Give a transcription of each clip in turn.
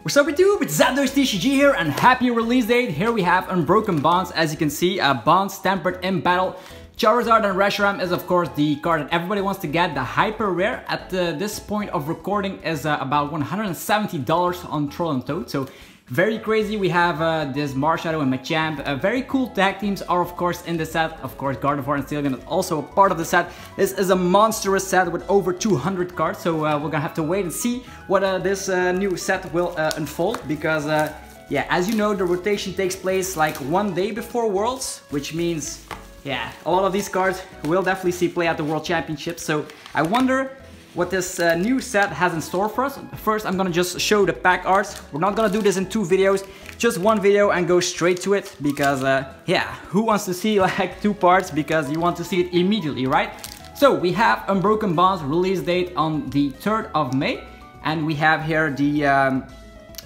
What's up YouTube, it's TOURNMENT here and happy release date. Here we have Unbroken Bonds, as you can see, Bonds tempered in battle. Charizard and Reshiram is of course the card that everybody wants to get. The hyper rare at this point of recording is about $170 on Troll and Toad, so very crazy. We have this Marshadow and Machamp. Very cool tag teams are of course in the set. Of course Gardevoir and Sylveon is also a part of the set. This is a monstrous set with over 200 cards, so we're gonna have to wait and see what this new set will unfold, because yeah, as you know, the rotation takes place like one day before Worlds, which means yeah, a lot of these cards will definitely see play at the World Championships. So I wonder what this new set has in store for us. First, I'm gonna just show the pack arts. We're not gonna do this in two videos, just one video and go straight to it, because yeah, who wants to see like two parts, because you want to see it immediately, right? So we have Unbroken Bonds release date on the 3rd of May, and we have here the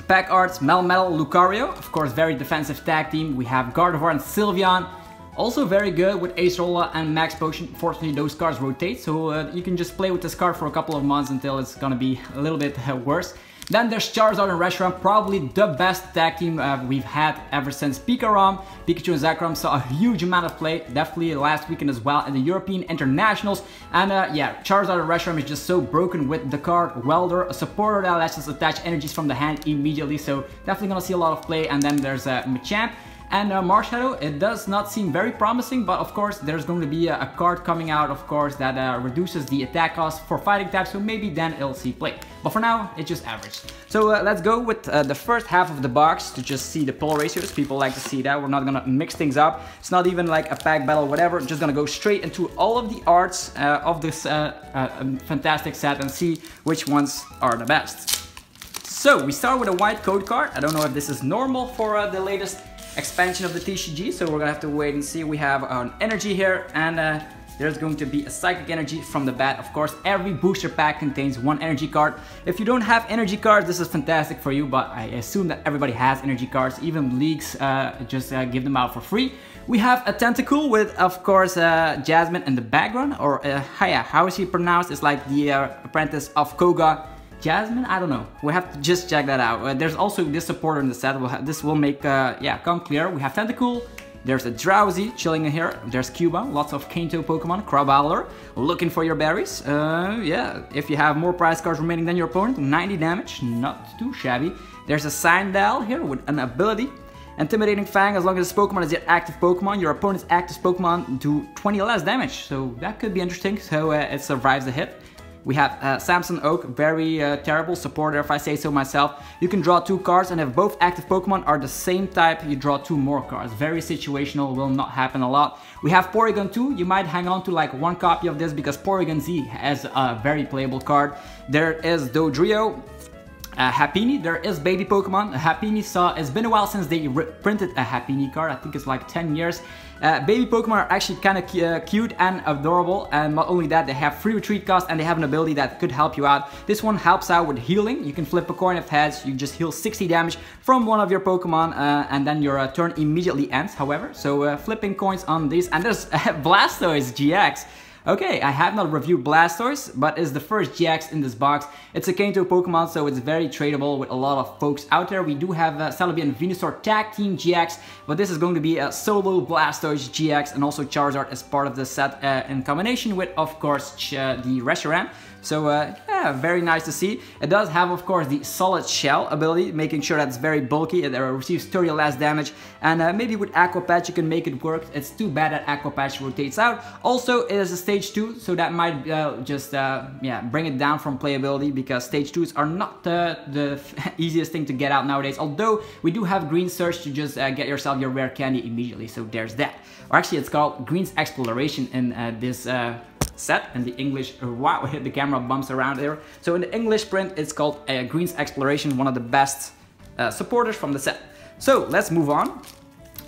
pack arts Melmetal Lucario, of course very defensive tag team. We have Gardevoir and Sylveon, also very good with Acerola and Max Potion. Fortunately, those cards rotate, so you can just play with this card for a couple of months until it's gonna be a little bit worse. Then there's Charizard and Reshiram, probably the best tag team we've had ever since Pikarom. Pikachu and Zekrom saw a huge amount of play, definitely last weekend as well in the European Internationals. And yeah, Charizard and Reshiram is just so broken with the card Welder, a supporter that lets us attach energies from the hand immediately, so definitely gonna see a lot of play. And then there's Machamp and Marshadow. It does not seem very promising, but of course there's going to be a card coming out, of course, that reduces the attack cost for fighting types, so maybe then it'll see play. But for now, it's just average. So let's go with the first half of the box to just see the pull ratios. People like to see that. We're not gonna mix things up. It's not even like a pack battle, whatever. Just gonna go straight into all of the arts of this fantastic set and see which ones are the best. So we start with a white code card. I don't know if this is normal for the latest expansion of the TCG, so we're gonna have to wait and see. We have an energy here, and there's going to be a psychic energy from the bat. Of course, every booster pack contains one energy card. If you don't have energy cards, this is fantastic for you, but I assume that everybody has energy cards. Even leagues just give them out for free. We have a Tentacool with, of course, Jasmine in the background, or how is he pronounced? It's like the apprentice of Koga. Jasmine? I don't know. We have to just check that out. There's also this supporter in the set. This will make, yeah, come clear. We have Tentacool. There's a Drowsy chilling in here. There's Cuba. Lots of Kanto Pokemon. Crabrawler. Looking for your berries. Yeah, if you have more prize cards remaining than your opponent, 90 damage. Not too shabby. There's a Sandile here with an ability. Intimidating Fang. As long as this Pokemon is your active Pokemon, your opponent's active Pokemon do 20 less damage. So that could be interesting. So it survives the hit. We have Samson Oak, very terrible supporter if I say so myself. You can draw 2 cards, and if both active Pokemon are the same type, you draw 2 more cards. Very situational, will not happen a lot. We have Porygon 2. You might hang on to like one copy of this because Porygon Z has a very playable card. There is Dodrio. Happiny, there is baby Pokemon. Happiny it's been a while since they printed a Happiny card. I think it's like 10 years. Baby Pokemon are actually kind of cute and adorable, and not only that, they have free retreat cost and they have an ability that could help you out. This one helps out with healing. You can flip a coin of heads, you just heal 60 damage from one of your Pokemon, and then your turn immediately ends, however. So flipping coins on these, and there's Blastoise GX. Okay, I have not reviewed Blastoise, but it's the first GX in this box. It's a Kanto Pokemon, so it's very tradable with a lot of folks out there. We do have Celebi and Venusaur Tag Team GX, but this is going to be a solo Blastoise GX, and also Charizard as part of the set in combination with, of course, the Reshiram. So yeah, very nice to see. It does have, of course, the Solid Shell ability, making sure that it's very bulky. It receives 30 less damage, and maybe with Aqua Patch you can make it work. It's too bad that Aqua Patch rotates out. Also, it is a stage 2, so that might just yeah, bring it down from playability, because stage 2s are not the easiest thing to get out nowadays. Although we do have Green Search to just get yourself your rare candy immediately, so there's that. Or actually, it's called Green's Exploration in this set. In the English, wow, the camera bumps around there. So in the English print, it's called Green's Exploration, one of the best supporters from the set. So let's move on.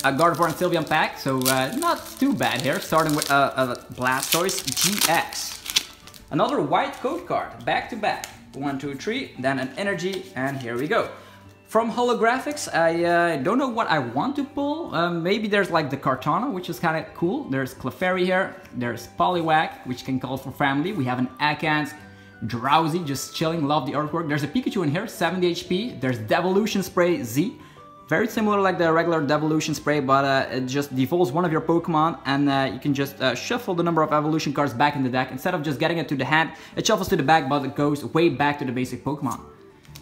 Gardevoir and Sylveon pack, so not too bad here. Starting with a Blastoise GX. Another white code card, back to back. 1, 2, 3, then an energy, and here we go. From holographics, I don't know what I want to pull. Maybe there's like the Kartana, which is kind of cool. There's Clefairy here. There's Poliwag, which can call for family. We have an Akant, Drowsy, just chilling, love the artwork. There's a Pikachu in here, 70 HP. There's Devolution Spray Z. Very similar like the regular Devolution Spray, but it just devolves one of your Pokemon, and you can just shuffle the number of evolution cards back in the deck. Instead of just getting it to the hand, it shuffles to the back, but it goes way back to the basic Pokemon.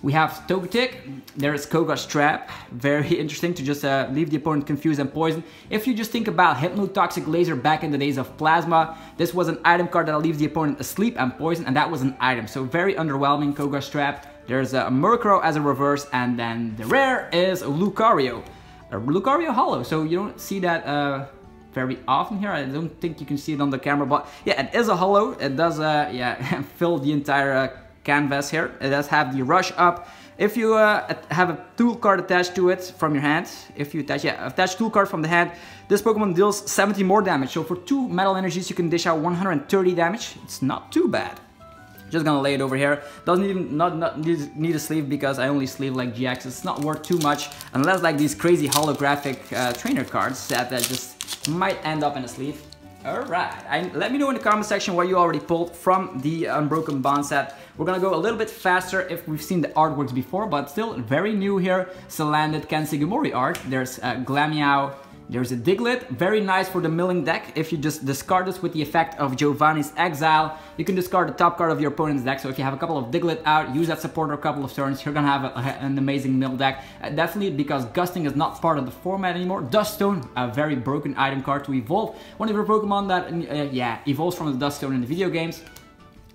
We have Togetic, there is Koga's Trap, very interesting to just leave the opponent confused and poisoned. If you just think about Hypnotoxic Laser back in the days of Plasma, this was an item card that leaves the opponent asleep and poisoned, and that was an item, so very underwhelming. Koga's Trap. There's a Murkrow as a reverse, and then the rare is Lucario. A Lucario Hollow, so you don't see that very often here. I don't think you can see it on the camera, but yeah, it is a Hollow. It does yeah, fill the entire canvas here. It does have the Rush Up. If you have a tool card attached to it from your hand, if you attach tool card from the hand, this Pokemon deals 70 more damage. So for 2 Metal Energies, you can dish out 130 damage. It's not too bad. Just gonna lay it over here. Doesn't even need a sleeve because I only sleeve like GX. It's not worth too much unless like these crazy holographic trainer cards that just might end up in a sleeve. Alright, let me know in the comment section what you already pulled from the Unbroken Bond set. We're gonna go a little bit faster if we've seen the artworks before, but still very new here. Salandit Kansegamori art. There's Glameow. There's a Diglett, very nice for the milling deck. If you just discard this with the effect of Giovanni's Exile, you can discard the top card of your opponent's deck. So if you have a couple of Diglett out, use that supporter a couple of turns, you're gonna have an amazing mill deck. Definitely because Gusting is not part of the format anymore. Duststone, a very broken item card to evolve one of your Pokemon that, yeah, evolves from the Duststone in the video games.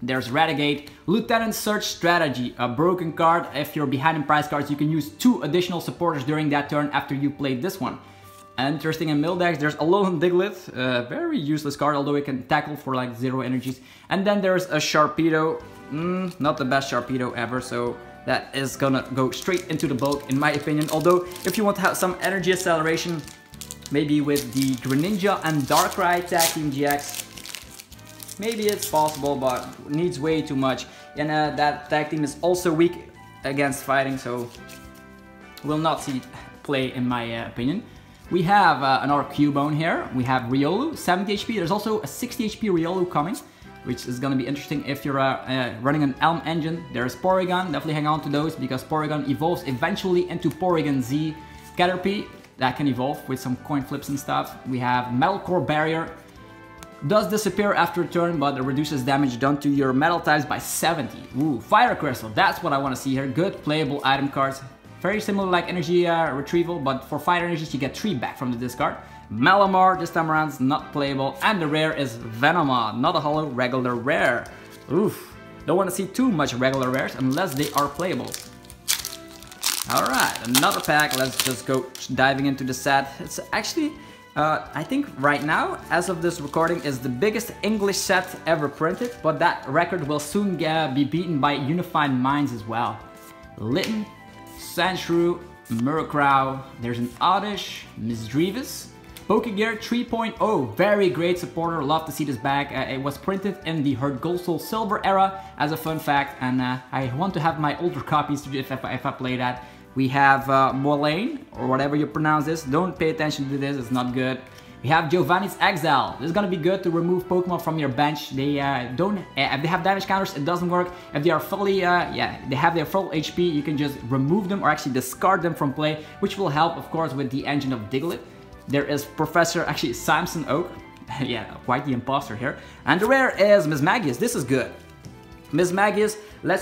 There's Ratigate, Lieutenant Search Strategy, a broken card. If you're behind in prize cards, you can use 2 additional supporters during that turn after you played this one. Interesting in mill decks, there's Alolan Diglett, very useless card, although it can tackle for like 0 energies. And then there's a Sharpedo, not the best Sharpedo ever, so that is gonna go straight into the bulk in my opinion. Although if you want to have some energy acceleration, maybe with the Greninja and Darkrai Tag Team GX, maybe it's possible, but needs way too much. And that tag team is also weak against fighting, so will not see play in my opinion. We have another Cubone here. We have Riolu, 70 HP. There's also a 60 HP Riolu coming, which is going to be interesting if you're running an Elm engine. There's Porygon. Definitely hang on to those because Porygon evolves eventually into Porygon Z. Caterpie, that can evolve with some coin flips and stuff. We have Metal Core Barrier. Does disappear after a turn, but it reduces damage done to your metal types by 70. Ooh, Fire Crystal. That's what I want to see here. Good playable item cards. Very similar like energy retrieval, but for fire energies you get 3 back from the discard. Malamar this time around is not playable, and the rare is Venoma, not a hollow, regular rare. Oof, don't want to see too much regular rares unless they are playable. Alright, another pack, let's just go diving into the set. It's actually, I think right now, as of this recording, is the biggest English set ever printed, but that record will soon be beaten by Unified Minds as well. Litten, Sandshrew, Murkrow, there's an Oddish, Misdreavus, Pokegear 3.0, very great supporter, love to see this back. It was printed in the Heart Gold Soul Silver era as a fun fact, and I want to have my older copies if I play that. We have Moraine, or whatever you pronounce this, don't pay attention to this, it's not good. We have Giovanni's Exile. This is gonna be good to remove Pokemon from your bench. They if they have damage counters, it doesn't work. If they are fully, they have their full HP, you can just remove them or actually discard them from play, which will help, of course, with the engine of Diglett. There is Professor, Samson Oak. Yeah, quite the imposter here. And the rare is Mismagius. This is good. Mismagius,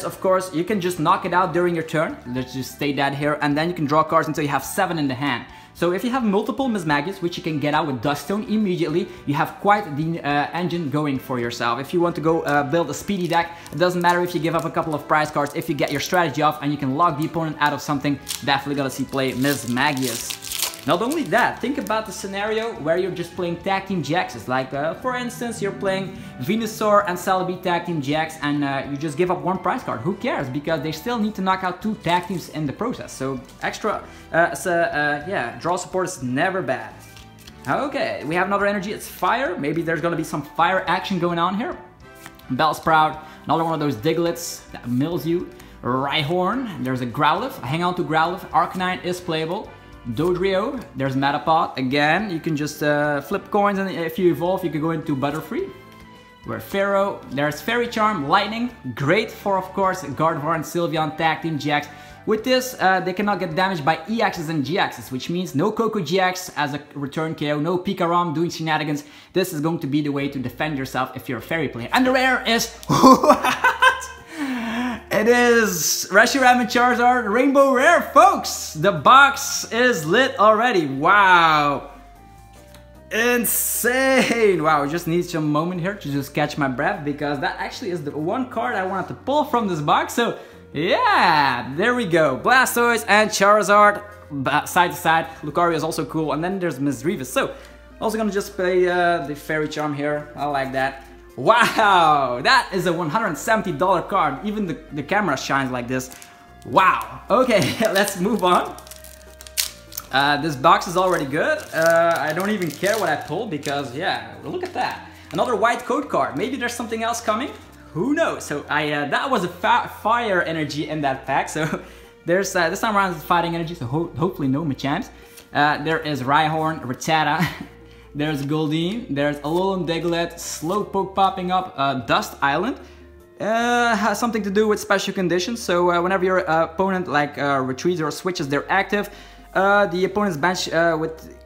of course, you can just knock it out during your turn. Let's just state that here, and then you can draw cards until you have 7 in the hand. So if you have multiple Mismagius, which you can get out with Duststone immediately, you have quite the engine going for yourself. If you want to go build a speedy deck, it doesn't matter if you give up a couple of prize cards. If you get your strategy off and you can lock the opponent out of something, definitely gonna see play Mismagius. Not only that, think about the scenario where you're just playing Tag Team GXs. Like, for instance, you're playing Venusaur and Celebi Tag Team GX and you just give up 1 prize card. Who cares? Because they still need to knock out 2 tag teams in the process. So extra, yeah, draw support is never bad. Okay, we have another energy. It's fire. Maybe there's gonna be some fire action going on here. Bellsprout, another one of those Digletts that mills you. Rhyhorn, there's a Growlithe. Hang on to Growlithe. Arcanine is playable. Dodrio, there's Metapod. Again, you can just flip coins, and if you evolve, you can go into Butterfree. We're Pharaoh, there's Fairy Charm, Lightning, great for of course Gardevoir and Sylveon Tag Team GX. With this, they cannot get damaged by EXs and GXs, which means no Coco GX as a return KO, no Pikarom doing shenanigans. This is going to be the way to defend yourself if you're a Fairy player. And the rare is... what? It is Reshiram and Charizard Rainbow Rare, folks! The box is lit already, wow! Insane! Wow, I just need some moment here to just catch my breath because that actually is the one card I wanted to pull from this box. So yeah, there we go. Blastoise and Charizard side to side. Lucario is also cool. And then there's Misdreavus. So also gonna just play the Fairy Charm here. I like that. Wow, that is a $170 card. Even the camera shines like this. Wow. Okay, let's move on. This box is already good. I don't even care what I pull because, yeah, look at that. Another white code card. Maybe there's something else coming. Who knows? So that was a fire energy in that pack. So there's this time around it's fighting energy. So hopefully no Machamps. There is Rhyhorn, Rattata. There's Goldeen. There's Alolan Diglett, Slowpoke popping up. Dust Island. Has something to do with special conditions. So whenever your opponent retreats or switches their active, the opponent's bench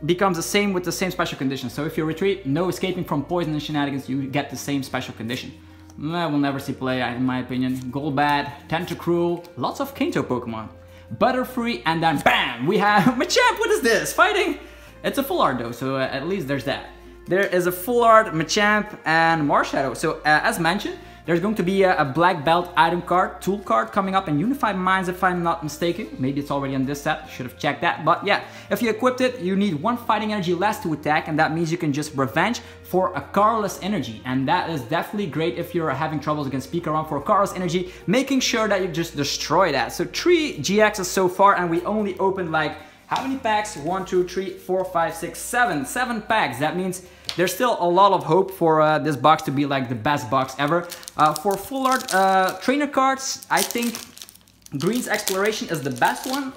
becomes the same with the same special condition. So if you retreat, no escaping from poison and shenanigans, you get the same special condition. I will never see play, in my opinion. Golbat, Tentacruel, lots of Kanto Pokemon. Butterfree, and then BAM! We have Machamp! What is this? Fighting? It's a full art though, so at least there's that. There is a full art Machamp and Marshadow. So as mentioned, there's going to be a black belt item card, tool card coming up in Unified Minds if I'm not mistaken. Maybe it's already on this set, should have checked that. But yeah, if you equipped it, you need one fighting energy less to attack, and that means you can just revenge for a Carless energy. And that is definitely great if you're having troubles against Pikarom for a Carless energy, making sure that you just destroy that. So 3 GXs so far, and we only opened like, how many packs? 1, 2, 3, 4, 5, 6, 7. 7 packs. That means there's still a lot of hope for this box to be like the best box ever. For full art trainer cards, I think Green's Exploration is the best one.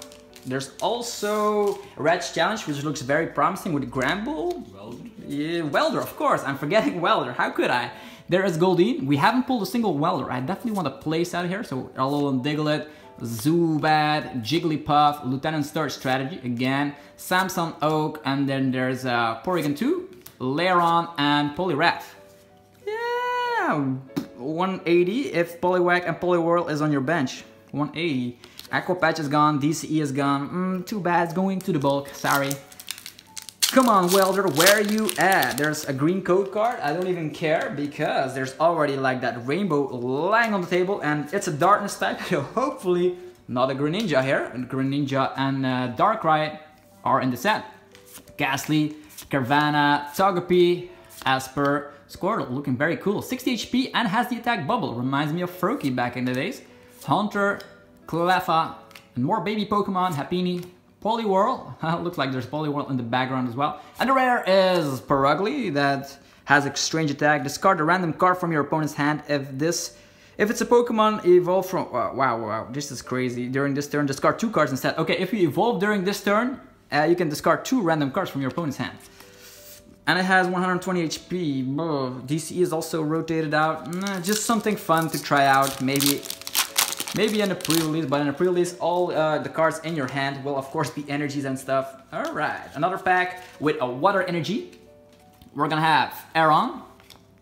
There's also Red's Challenge, which looks very promising with Granbull. Welder. Yeah, Welder, of course. I'm forgetting Welder. How could I? There is Goldeen. We haven't pulled a single Welder. I definitely want to place out here. So Alolan Diglett, Zubat, Jigglypuff, Lieutenant Sturge Strategy again, Samson Oak, and then there's Porygon 2, Lairon, and Poliwrath. Yeah, 180 if Poliwag and Poliwhirl is on your bench. 180. Aqua Patch is gone, DCE is gone. Too bad, it's going to the bulk, sorry. Come on, Welder, where are you at? There's a green code card. I don't even care because there's already like that rainbow lying on the table and it's a darkness type, so hopefully not a Greninja here. And Greninja and Darkrai are in the set. Ghastly, Carvanha, Togepi, Asper, Squirtle, looking very cool. 60 HP and has the attack bubble. Reminds me of Froakie back in the days. Haunter, Cleffa, and more baby Pokemon, Happiny. Poliwhirl, looks like there's Poliwhirl in the background as well. And the rare is Purugly that has a strange attack. Discard a random card from your opponent's hand if it's a Pokemon evolved from... wow, this is crazy. During this turn, discard 2 cards instead. Okay, if you evolve during this turn, you can discard 2 random cards from your opponent's hand. And it has 120 HP. DC is also rotated out. Just something fun to try out, maybe in a pre-release, but in a pre-release, all the cards in your hand will of course be energies and stuff. Alright, another pack with a water energy. We're gonna have Aron,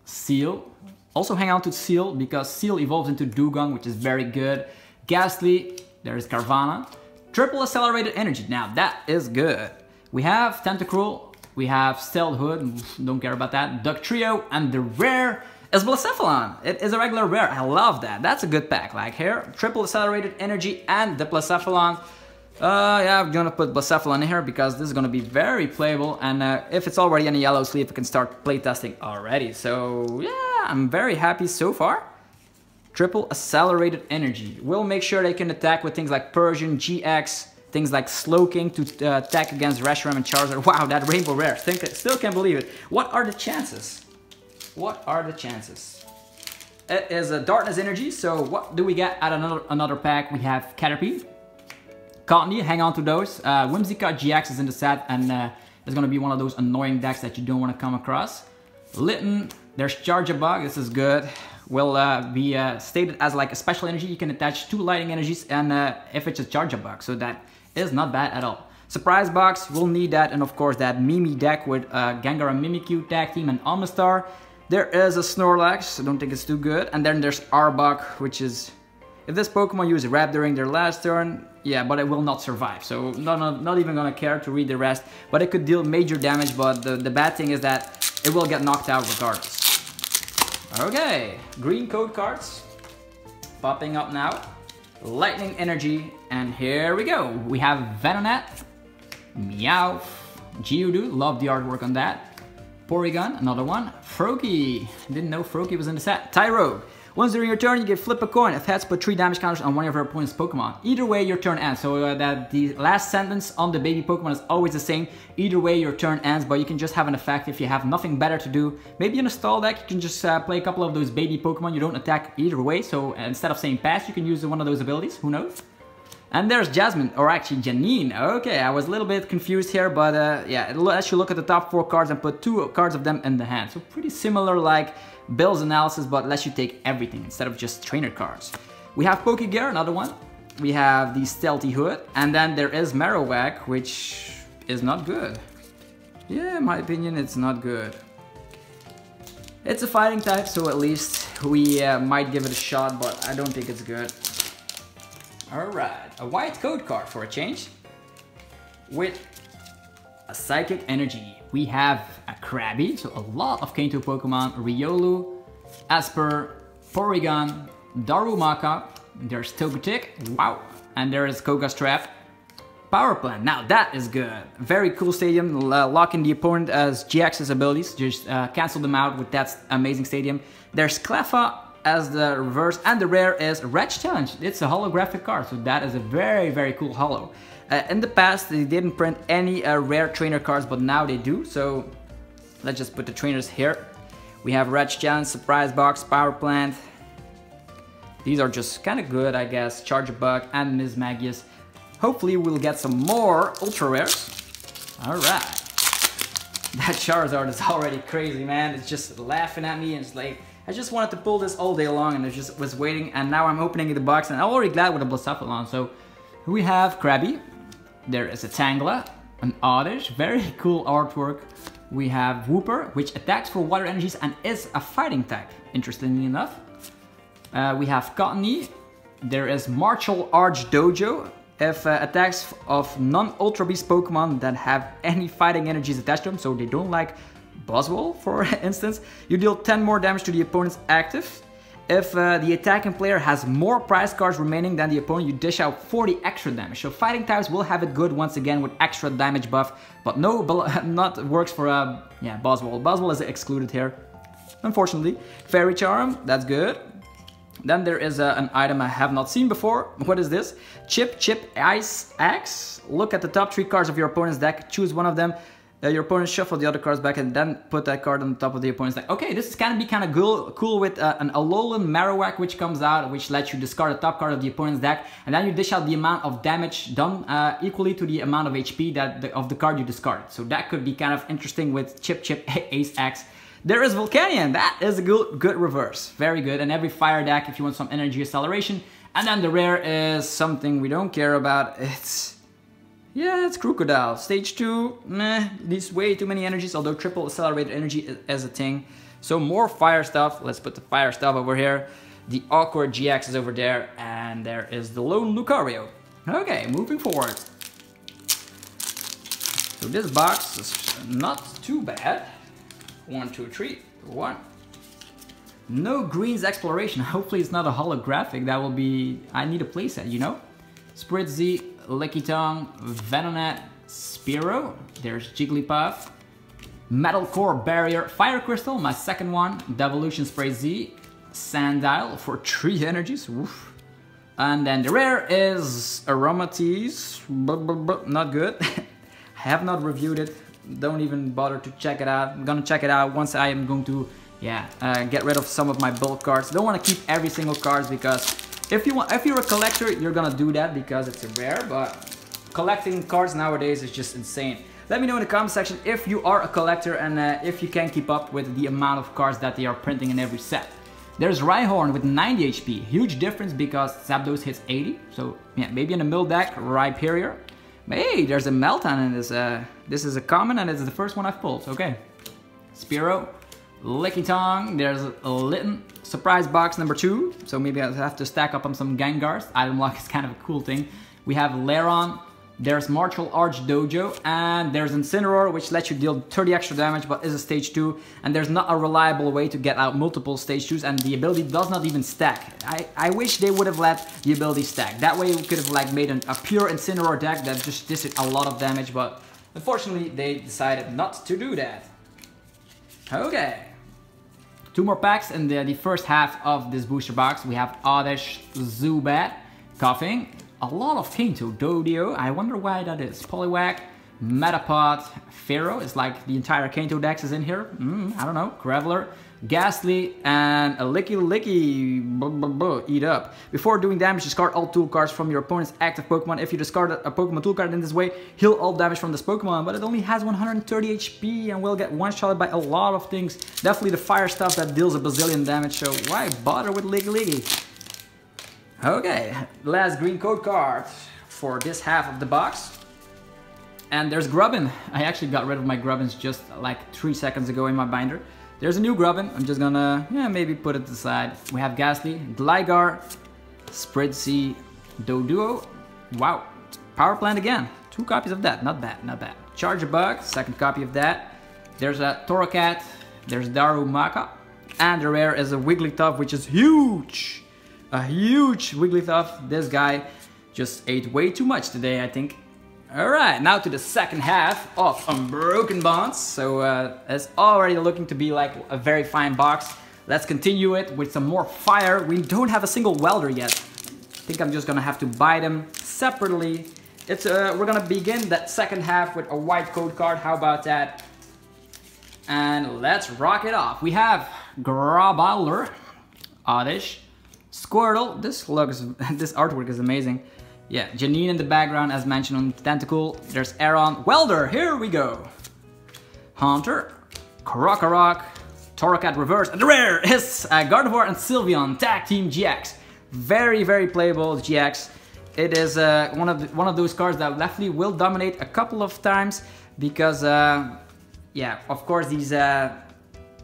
Seal. Also hang on to Seal because Seal evolves into Dugong, which is very good. Ghastly, there's Carvanha. Triple accelerated energy, now that is good. We have Tentacruel, we have Stealthhood, don't care about that. Duck Trio, and the rare is Blacephalon. It is a regular rare. I love that. That's a good pack. Like here, triple accelerated energy and the Blacephalon. Yeah, I'm gonna put Blacephalon in here because this is gonna be very playable. And if it's already in a yellow sleeve, we can start playtesting already. So yeah, I'm very happy so far. Triple accelerated energy. We'll make sure they can attack with things like Persian, GX, things like Slowking to attack against Reshiram and Charizard. Wow, that rainbow rare. Still can't believe it. What are the chances? What are the chances? It is a darkness energy, so what do we get at another pack? We have Caterpie, Cottonee, hang on to those. Whimsicott GX is in the set, and it's gonna be one of those annoying decks that you don't want to come across. Litten, There's Charjabug, this is good. Will be stated as like a special energy. You can attach 2 lightning energies and if it's a Charjabug, so that is not bad at all. Surprise box, we'll need that, and of course that Mimi deck with Gengar and Mimikyu tag team and Amistar. There is a Snorlax, I don't think it's too good, and then there's Arbok, which is, if this Pokemon uses Wrap during their last turn, yeah, but it will not survive, so not even gonna care to read the rest, but it could deal major damage, but the bad thing is that it will get knocked out regardless. Okay, green code cards, popping up now. Lightning Energy, and here we go. We have Venonat, Meowth, Geodude, love the artwork on that. Porygon, another one. Froakie, didn't know Froakie was in the set. Tyrogue, once during your turn you can flip a coin. If heads, put 3 damage counters on one of your opponent's Pokemon. Either way your turn ends, so that the last sentence on the baby Pokemon is always the same. Either way your turn ends, but you can just have an effect if you have nothing better to do. Maybe in a stall deck you can just play a couple of those baby Pokemon. You don't attack either way, so instead of saying pass you can use one of those abilities, who knows. And there's Jasmine, or actually Janine. Okay, I was a little bit confused here, but yeah, it lets you look at the top 4 cards and put 2 cards of them in the hand. So pretty similar like Bill's analysis, but lets you take everything instead of just trainer cards. We have Pokegear, another one. We have the Stealthy Hood, and then there is Marowak, which is not good. Yeah, in my opinion, it's not good. It's a fighting type, so at least we might give it a shot, but I don't think it's good. Alright, a white code card for a change. With a Psychic Energy. We have a Krabby, so a lot of Kanto Pokemon. Riolu, Asper, Porygon, Darumaka. There's Togetic, wow. And there is Koga's Trap. Power Plant, now that is good. Very cool stadium, lock in the opponent as GX's abilities. Just cancel them out with that amazing stadium. There's Cleffa as the reverse, and the rare is Red Challenge. It's a holographic card, so that is a very cool holo. In the past they didn't print any rare trainer cards, but now they do, so let's just put the trainers here. We have Red Challenge, Surprise Box, Power Plant. These are just kind of good, I guess. Charjabug and Ms. Magius. Hopefully we'll get some more ultra rares. Alright. That Charizard is already crazy, man. It's just laughing at me and it's like, I just wanted to pull this all day long and I just was waiting, and now I'm opening the box and I'm already glad with a Blacephalon. So we have Krabby, there is a Tangela, an Oddish, very cool artwork. We have Wooper, which attacks for water energies and is a fighting type, interestingly enough. We have Cottony, there is Martial Arts Dojo. If attacks of non-Ultra Beast Pokemon that have any fighting energies attached to them, so they don't like Buzzwole, for instance, you deal 10 more damage to the opponent's active. If the attacking player has more prize cards remaining than the opponent, you dish out 40 extra damage. So fighting types will have it good once again with extra damage buff, but no, not works for yeah, Buzzwole. Buzzwole is excluded here, unfortunately. Fairy Charm, that's good. Then there is an item I have not seen before. What is this? Chip Ice Axe. Look at the top 3 cards of your opponent's deck, choose one of them. Your opponent shuffle the other cards back and then put that card on the top of the opponent's deck. Okay, this is kind of cool with an Alolan Marowak which comes out, which lets you discard the top card of the opponent's deck, and then you dish out the amount of damage done equally to the amount of HP of the card you discarded. So that could be kind of interesting with Chip Ace Axe. There is Volcanion, that is a good reverse, very good. And every fire deck if you want some energy acceleration. And then the rare is something we don't care about. Yeah, it's Crocodile. Stage 2, meh, needs way too many energies, although triple accelerated energy is a thing. So more fire stuff. Let's put the fire stuff over here. The Awkward GX is over there, and there is the Lone Lucario. Okay, moving forward. So this box is not too bad. 1, 2, 3, 1. No Greens Exploration. Hopefully it's not a holographic. That will be... I need a playset, you know? Spritzy, Lickitung, Venonat, Spearow. There's Jigglypuff. Metal Core Barrier, Fire Crystal, my second one. Devolution Spray Z. Sandile for 3 energies. Oof. And then the rare is Aromatisse. Not good. I have not reviewed it. Don't even bother to check it out. I'm gonna check it out once I am going to, get rid of some of my bulk cards. Don't want to keep every single card because if you're a collector, you're gonna do that because it's a rare. But collecting cards nowadays is just insane. Let me know in the comment section if you are a collector and if you can keep up with the amount of cards that they are printing in every set. There's Rhyhorn with 90 HP, huge difference because Zapdos hits 80, so yeah, maybe in the middle deck, Rhyperior. Hey, there's a Meltan in this, this is a common and it's the first one I've pulled, okay. Spearow, Lickitung, there's a Litten, surprise box number 2, so maybe I'll have to stack up on some Gengars. Item lock is kind of a cool thing. We have Lairon, there's Martial Arch Dojo, and there's Incineroar, which lets you deal 30 extra damage but is a stage 2, and there's not a reliable way to get out multiple stage 2s, and the ability does not even stack. I wish they would have let the ability stack. That way we could have like made a pure Incineroar deck that just did a lot of damage, but unfortunately they decided not to do that. Okay. 2 more packs in the first half of this booster box. We have Oddish, Zubat, Coughing, a lot of Kanto, Dodio, I wonder why that is, Poliwag, Metapod, Pharaoh, it's like the entire Kanto dex is in here, I don't know, Graveler, Ghastly, and a Licky, eat up. Before doing damage, discard all tool cards from your opponent's active Pokemon. If you discard a Pokemon tool card in this way, heal all damage from this Pokemon, but it only has 130 HP and will get one-shotted by a lot of things. Definitely the fire stuff that deals a bazillion damage, so why bother with Licky? Okay, last green code card for this half of the box. And there's Grubbin. I actually got rid of my Grubbins just like 3 seconds ago in my binder. There's a new Grubbin. I'm just gonna, maybe put it aside. We have Ghastly, Gligar, Spritzee, Doduo. Wow, Power Plant again. 2 copies of that, not bad, not bad. Charjabug, second copy of that. There's a Torracat, there's Darumaka, and the rare is a Wigglytuff, which is huge. A huge Wigglytuff. This guy just ate way too much today, I think. Alright, now to the second half of Unbroken Bonds. So it's already looking to be like a very fine box. Let's continue it with some more fire. We don't have a single Welder yet. I think I'm just gonna have to buy them separately. It's we're gonna begin that second half with a white code card. How about that? And let's rock it off. We have Growlithe, Oddish, Squirtle, this artwork is amazing. Yeah, Janine in the background as mentioned on Tentacool. There's Aeron, Welder, here we go. Haunter, Krokorok, Torracat Reverse, and the rare is Gardevoir and Sylveon Tag Team GX. Very, very playable GX. It is one of those cards that definitely will dominate a couple of times because, yeah, of course these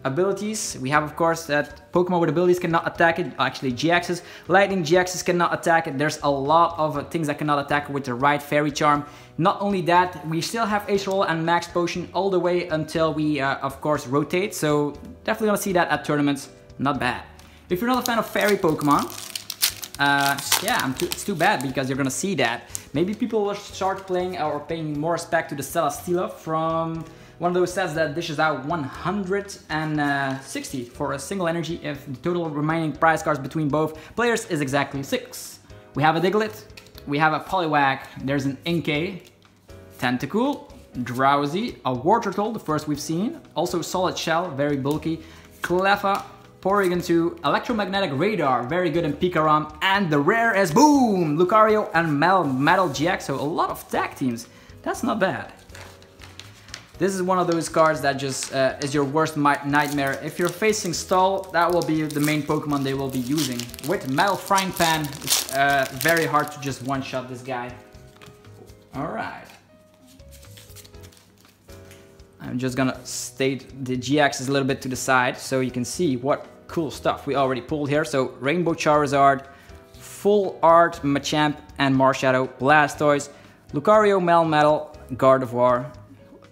abilities. We have, of course, that Pokemon with abilities cannot attack it. Actually, GXs, Lightning GXs cannot attack it. There's a lot of things that cannot attack it with the right Fairy Charm. Not only that, we still have Ace Roll and Max Potion all the way until we, of course, rotate. So definitely gonna see that at tournaments. Not bad. If you're not a fan of Fairy Pokemon, yeah, it's too bad because you're gonna see that. Maybe people will start playing or paying more respect to the Celesteela from one of those sets that dishes out 160 for a single energy if the total remaining prize cards between both players is exactly 6. We have a Diglett, we have a Poliwag, there's an Inkay, Tentacool, Drowsy, a Wartortle, the first we've seen, also Solid Shell, very bulky, Cleffa, Porygon 2, Electromagnetic Radar, very good in Pikarom, and the rare is boom! Lucario and Metal GX, so a lot of tag teams. That's not bad. This is one of those cards that just is your worst nightmare. If you're facing Stall, that will be the main Pokemon they will be using. With Metal Frying Pan, it's very hard to just one-shot this guy. Alright. I'm just gonna state the GX is a little bit to the side so you can see what cool stuff we already pulled here. So Rainbow Charizard, Full Art Machamp and Marshadow, Blastoise, Lucario, Melmetal, Gardevoir.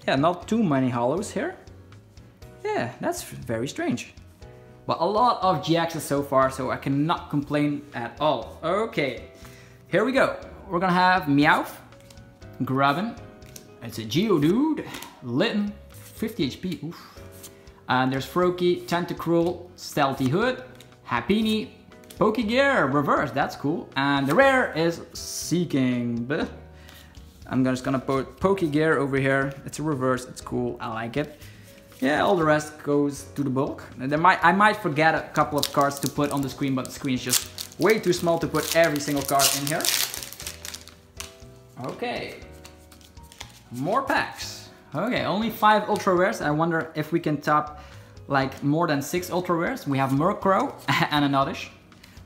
Yeah, not too many hollows here. Yeah, that's very strange. But a lot of GXs so far, so I cannot complain at all. Okay, here we go. We're gonna have Meowth, Grubbin, it's a Geodude, Litten, 50 HP, oof. And there's Froakie, Tentacruel, Stealthy Hood, Happiny, Pokegear, Reverse, that's cool. And the rare is Seeking. Bleh. I'm just gonna put Pokegear over here. It's a reverse, it's cool, I like it. Yeah, all the rest goes to the bulk. And I might forget a couple of cards to put on the screen, but the screen is just way too small to put every single card in here. Okay. More packs. Okay, only 5 ultra rares. I wonder if we can top like more than 6 ultra rares. We have Murkrow and an Oddish.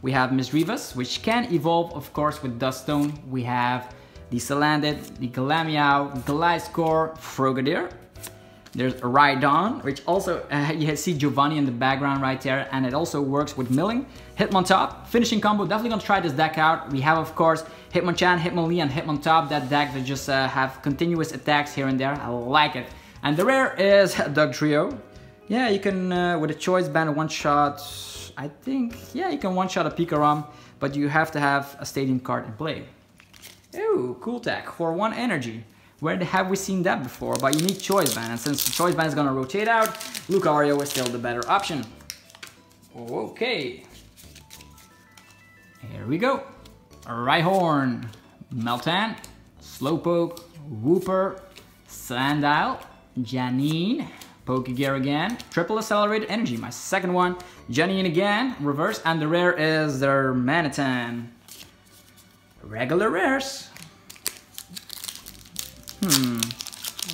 We have Misdreavus, which can evolve, of course, with Duststone. We have the Salandit, the Glameow, Gliscor, Frogadier. There's a Rhydon, which also, you see Giovanni in the background right there, and it also works with Milling. Hitmontop, finishing combo, definitely gonna try this deck out. We have, of course, Hitmonchan, Hitmonlee, and Hitmontop, that deck that just have continuous attacks here and there. I like it. And the rare is Dugtrio. Yeah, you can, with a choice band, one-shot, I think, yeah, you can one-shot a Pikarom, but you have to have a Stadium card in play. Ooh, cool tech, for 1 energy. Where have we seen that before? But you need choice band, and since the choice band is gonna rotate out, Lucario is still the better option. Okay. Here we go. Rhyhorn, Meltan, Slowpoke, Wooper, Sandile, Janine, Pokegear again, triple accelerated energy, my second one, Janine again, reverse, and the rare is their Manitan. Regular rares.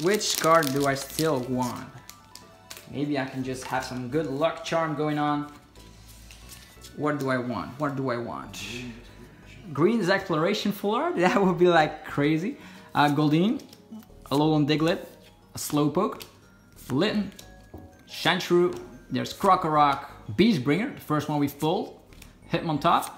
Which card do I still want? Maybe I can just have some good luck charm going on. What do I want? What do I want? Green's Exploration Full Art? That would be like crazy. Goldeen, Alolan Diglett, a Slowpoke, Litten, Sandshrew, there's Krokorok, Beastbringer, the first one we pulled, Hitmontop,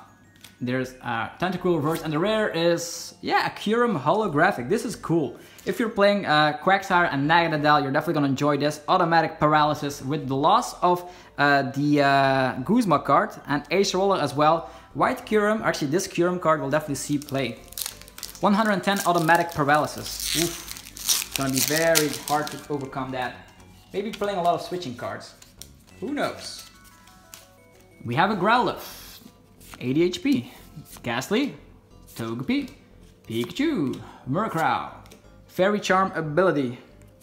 there's Tentacool Reverse, and the rare is, yeah, a Kyurem Holographic. This is cool. If you're playing Quagsire and Naganadel, you're definitely gonna enjoy this. Automatic Paralysis with the loss of the Guzma card and Acerola as well. White Kyurem, actually this Kyurem card will definitely see play. 110 Automatic Paralysis. Oof. It's gonna be very hard to overcome that. Maybe playing a lot of switching cards. Who knows? We have a Growlithe, 80 HP, Ghastly, Togepi, Pikachu, Murkrow, Fairy Charm ability.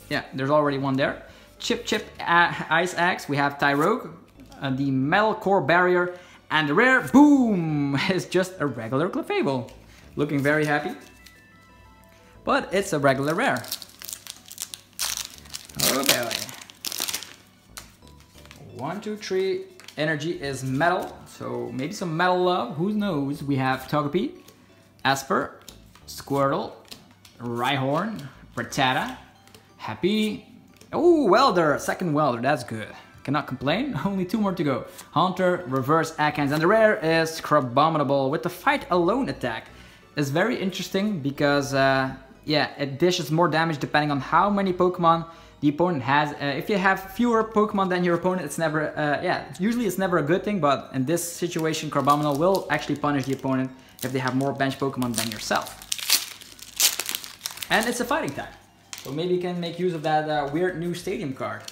Yeah, there's already one there. Chip Ice Axe, we have Tyrogue, the Metal Core Barrier, and the rare, boom, is just a regular Clefable. Looking very happy. But it's a regular rare. Oh boy. 1, 2, 3. Energy is metal, so maybe some metal love, who knows. We have Togepi, Asper, Squirtle, Rhyhorn, Rattata, Happy. Oh, Welder, second Welder, that's good. Cannot complain, only 2 more to go. Haunter, Reverse Akans, and the rare is Crabominable with the Fight Alone attack. It's very interesting because, yeah, it dishes more damage depending on how many Pokemon the opponent has. If you have fewer Pokemon than your opponent, it's never, yeah, usually it's never a good thing, but in this situation, Crabominable will actually punish the opponent if they have more bench Pokemon than yourself. And it's a fighting type, so maybe you can make use of that weird new Stadium card.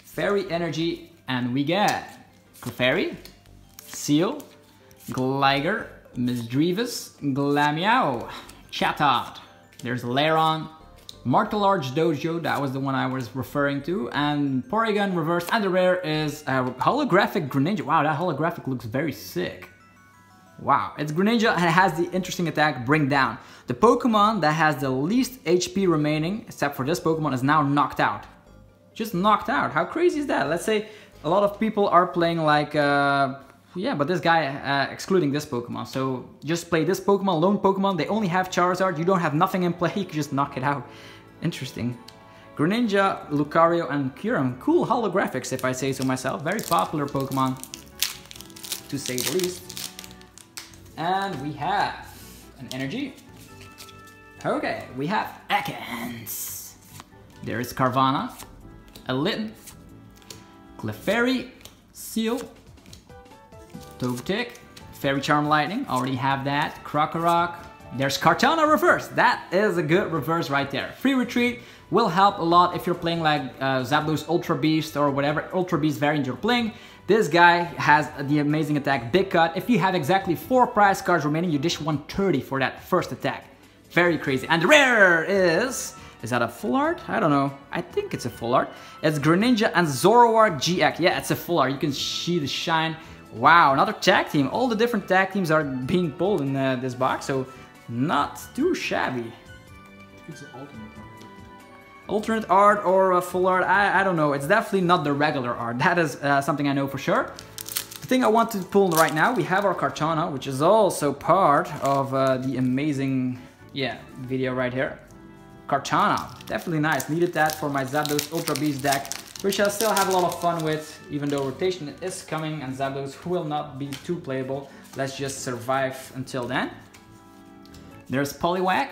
Fairy Energy, and we get Clefairy, Seal, Gligar, Misdreavus, Glameow, Chatot, there's Lairon, Martelarge Dojo, that was the one I was referring to, and Porygon Reverse, and the rare is a Holographic Greninja. Wow, that holographic looks very sick. Wow, it's Greninja and it has the interesting attack, Bring Down. The Pokemon that has the least HP remaining, except for this Pokemon, is now knocked out. Just knocked out, how crazy is that? Let's say a lot of people are playing like, yeah, but this guy, excluding this Pokemon. So just play this Pokemon, lone Pokemon, they only have Charizard, you don't have nothing in play, you can just knock it out. Interesting. Greninja, Lucario, and Kyurem. Cool holographics, if I say so myself. Very popular Pokemon, to say the least. And we have an energy. Okay, we have Ekans. There is Carvana, a Litten, Clefairy, Seal, Togetic, Fairy Charm Lightning, already have that, Krokorok. There's Kartana Reverse, that is a good reverse right there. Free Retreat will help a lot if you're playing like Zapdos Ultra Beast or whatever Ultra Beast variant you're playing. This guy has the amazing attack, Big Cut. If you have exactly 4 prize cards remaining, you dish 130 for that first attack. Very crazy. And the rare is that a full art? I don't know. I think it's a full art. It's Greninja and Zoroark GX. Yeah, it's a full art. You can see the shine. Wow, another tag team. All the different tag teams are being pulled in this box, so not too shabby. It's an ultimate. Alternate art or a full art, I don't know. It's definitely not the regular art. That is something I know for sure. The thing I want to pull right now, we have our Kartana, which is also part of the amazing, video right here. Kartana, definitely nice. Needed that for my Zapdos Ultra Beast deck, which I still have a lot of fun with, even though rotation is coming and Zapdos will not be too playable. Let's just survive until then. There's Poliwag,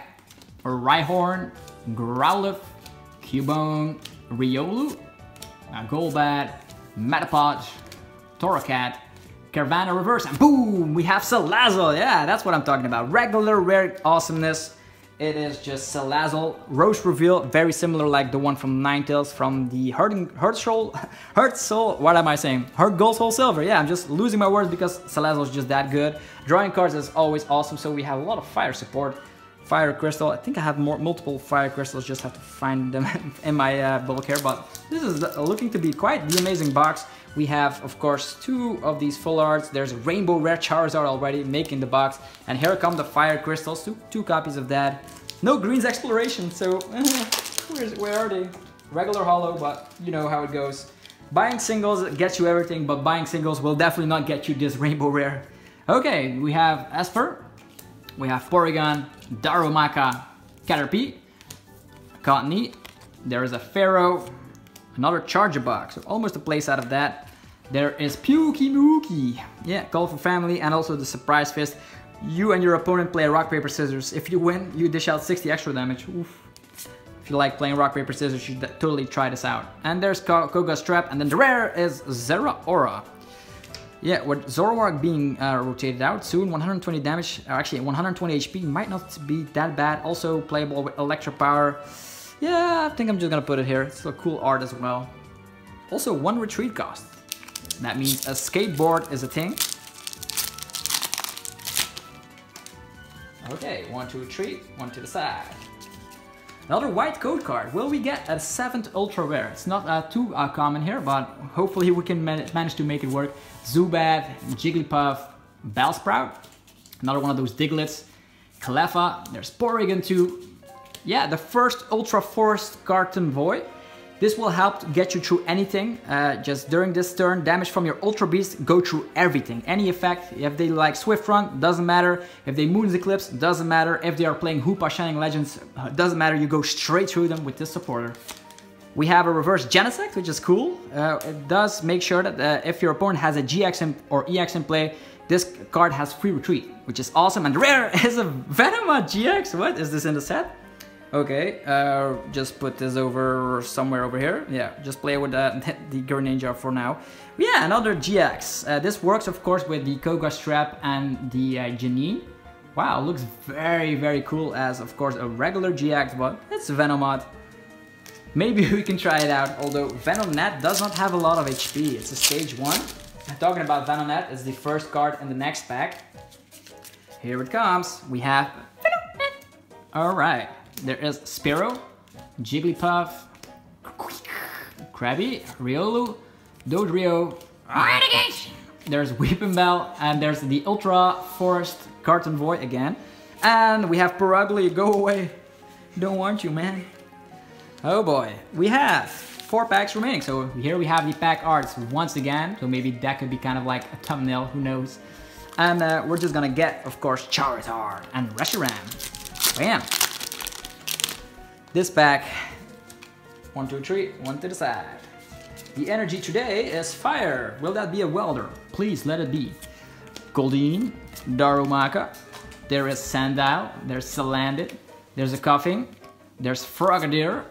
Rhyhorn, Growlithe, Cubone, Riolu, Golbat, Metapod, Torracat, Carvanha Reverse, and boom! We have Salazzle! Yeah, that's what I'm talking about. Regular rare awesomeness. It is just Salazzle. Roche Reveal, very similar like the one from Ninetales from the Heart Soul, what am I saying? Heart Gold Soul Silver. Yeah, I'm just losing my words because Salazzle is just that good. Drawing cards is always awesome, so we have a lot of fire support. Fire Crystal, I think I have multiple Fire Crystals, just have to find them in my bulk here, but this is looking to be quite the amazing box. We have, of course, 2 of these full arts. There's a Rainbow Rare Charizard already making the box, and here come the Fire Crystals, two copies of that. No Greens Exploration, so where are they? Regular holo, but you know how it goes. Buying singles gets you everything, but buying singles will definitely not get you this Rainbow Rare. Okay, we have Esper, we have Porygon, Darumaka, Caterpie, Cottonee, there is a Pharaoh, another Charger box, so almost a place out of that. There is Pukimookie, yeah, Colorful Family, and also the Surprise Fist. You and your opponent play rock, paper, scissors. If you win, you dish out 60 extra damage. Oof. If you like playing rock, paper, scissors, you should totally try this out. And there's Koga's Trap, and then the rare is Zeraora. Yeah, with Zoroark being rotated out soon, 120 damage, actually 120 HP, might not be that bad. Also playable with Electro Power. Yeah, I think I'm just gonna put it here. It's a cool art as well. Also 1 retreat cost. That means a skateboard is a thing. Okay, 1 to retreat, 1 to the side. Another white code card. Will we get a 7th ultra rare? It's not too common here, but hopefully we can manage to make it work. Zubat, Jigglypuff, Bellsprout, another one of those Diglets, Cleffa, there's Porygon 2. Yeah, the first Ultra Force Carton Void. This will help get you through anything. Just during this turn, damage from your Ultra Beast go through everything. Any effect, if they like Swift Run, doesn't matter. If they Moon's Eclipse, doesn't matter. If they are playing Hoopa Shining Legends, doesn't matter. You go straight through them with this supporter. We have a reverse Genesect, which is cool. It does make sure that if your opponent has a GX or EX in play, this card has free retreat, which is awesome. And rare is a Venomoth GX. What is this in the set? Okay, just put this over somewhere over here. Yeah, just play with the Greninja for now. Yeah, another GX. This works, of course, with the Koga Strap and the Janine. Wow, looks very, very cool as, of course, a regular GX, but it's Venomoth. Maybe we can try it out, although Venonat does not have a lot of HP. It's a stage 1. And talking about Venonat, it's the first card in the next pack. Here it comes. We have Venonat. Alright. There is Spearow, Jigglypuff, Krabby, Riolu, Dodrio, Renegation. There's Weepinbell, and there's the Ultra Forest Carton Void again. And we have Paragly, go away. Don't want you, man. Oh boy. We have 4 packs remaining. So here we have the pack arts once again. So maybe that could be kind of like a thumbnail, who knows. And we're just gonna get, of course, Charizard and Reshiram. Bam. This pack, 1, 2, 3, 1 to the side. The energy today is fire. Will that be a welder? Please let it be. Goldeen, Darumaka, there is Sandile, there's Salandit, there's a Coughing, there's Frogadier,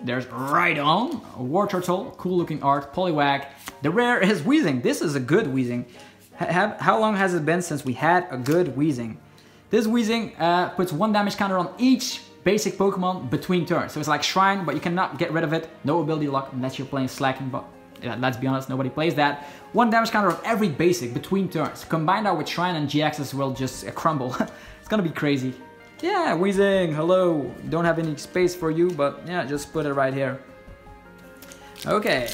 there's Rhydon, a War Turtle, cool looking art, Poliwag. The rare is Weezing. This is a good Weezing. How long has it been since we had a good Weezing? This Weezing puts 1 damage counter on each basic Pokemon between turns. So it's like Shrine, but you cannot get rid of it. No ability lock unless you're playing Slacking, but let's be honest, nobody plays that. 1 damage counter on every basic between turns. Combine that with Shrine and GXs will just crumble. It's gonna be crazy. Yeah, Weezing, hello. Don't have any space for you, but yeah, just put it right here. Okay,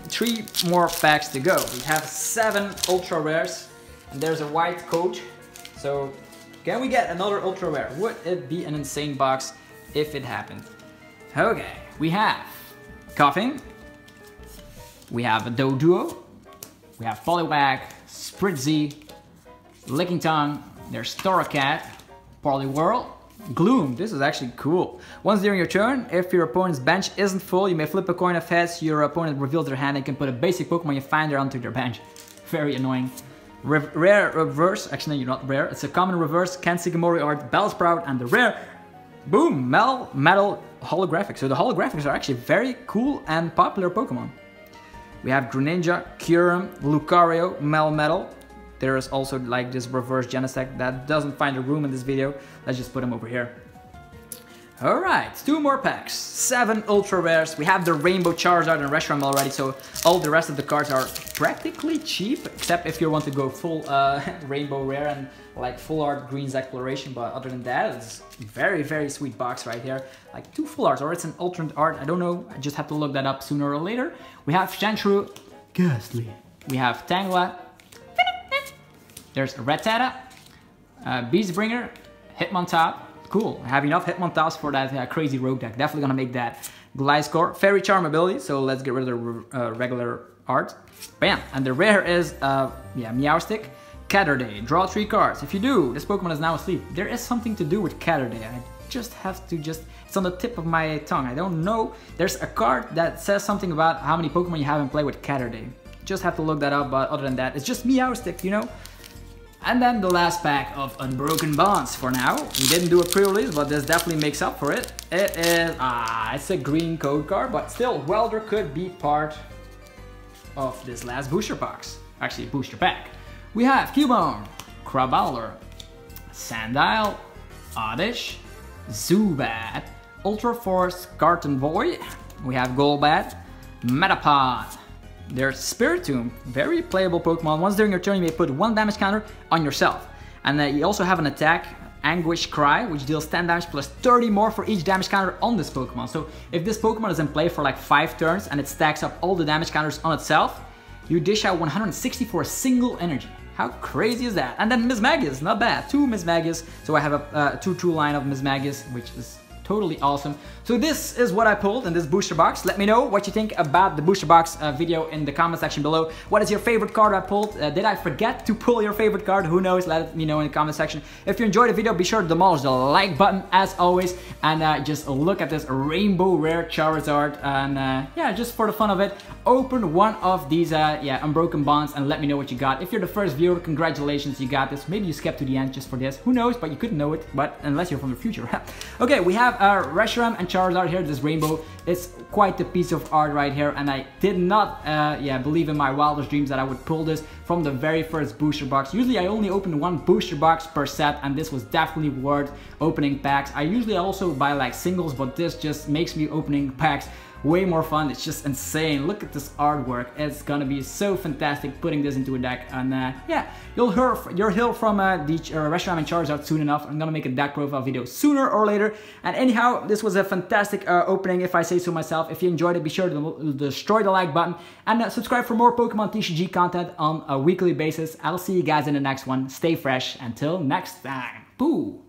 3 more packs to go. We have 7 ultra rares, and there's a white code. So can we get another ultra rare? Would it be an insane box if it happened? Okay, we have Coughing, we have a Doduo, we have Poliwag, Spritzy, Licking Tongue, there's Torracat, Poliwhirl, Gloom. This is actually cool. Once during your turn, if your opponent's bench isn't full, you may flip a coin of heads. Your opponent reveals their hand and can put a basic Pokemon you find there onto their bench. Very annoying. Rare reverse, actually you're not rare, it's a common reverse, Kansigamori art, Bellsprout, and the rare, boom, Metal holographic. So the holographics are actually very cool and popular Pokemon. We have Greninja, Kyurem, Lucario, Melmetal. There is also like this reverse Genesect that doesn't find a room in this video. Let's just put them over here. Alright, 2 more packs, 7 ultra rares. We have the Rainbow Charizard and Reshiram already, so all the rest of the cards are practically cheap, except if you want to go full Rainbow rare and like full art Green's Exploration, but other than that, it's very, very sweet box right here. Like 2 full arts, or it's an alternate art, I don't know, I just have to look that up sooner or later. We have Sandshrew, Ghastly. We have Tangela, there's Rattata, Beastbringer, Hitmontop. Cool, I have enough Hitmontops for that crazy rogue deck. Definitely gonna make that. Gliscor, Fairy Charm ability, so let's get rid of the regular art. Bam! And the rare is, Meowstic, Catterday. Draw 3 cards. If you do, this Pokemon is now asleep. There is something to do with Catterday. I just have to it's on the tip of my tongue. I don't know. There's a card that says something about how many Pokemon you have in play with Catterday. Just have to look that up, but other than that, it's just Meowstic, you know? And then the last pack of Unbroken Bonds for now. We didn't do a pre-release, but this definitely makes up for it. It is, it's a green code card, but still, Welder could be part of this last booster box. Actually, booster pack. We have Cubone, Crabrawler, Sandile, Oddish, Zubat, Ultra Force, Carton Boy. We have Golbat, Metapod. There's Spiritomb, very playable Pokemon. Once during your turn, you may put 1 damage counter on yourself. And you also have an attack, Anguish Cry, which deals 10 damage plus 30 more for each damage counter on this Pokemon. So if this Pokemon is in play for like 5 turns and it stacks up all the damage counters on itself, you dish out 164 single energy. How crazy is that? And then Mismagius, not bad. 2 Mismagius. So I have a 2-2 line of Mismagius, which is totally awesome. So this is what I pulled in this booster box. Let me know what you think about the booster box video in the comment section below. What is your favorite card I pulled? Did I forget to pull your favorite card? Who knows? Let me know in the comment section. If you enjoyed the video, be sure to demolish the like button as always, and just look at this rainbow rare Charizard, and yeah, just for the fun of it, open one of these Unbroken Bonds and let me know what you got. If you're the first viewer, congratulations, you got this. Maybe you skipped to the end just for this. Who knows? But you couldn't know it, but unless you're from the future. Okay, we have Reshiram and Charizard here, this rainbow. It's quite a piece of art right here, and I did not believe in my wildest dreams that I would pull this from the very first booster box. Usually I only open 1 booster box per set, and this was definitely worth opening packs. I usually also buy like singles, but this just makes me opening packs way more fun. It's just insane. Look at this artwork. It's gonna be so fantastic putting this into a deck, and yeah, you'll hear from the Reshiram and Charizard soon enough. I'm gonna make a deck profile video sooner or later. And anyhow, this was a fantastic opening, if I say so myself. If you enjoyed it, be sure to destroy the like button and subscribe for more Pokemon TCG content on a weekly basis. I'll see you guys in the next one. Stay fresh until next time. Boo!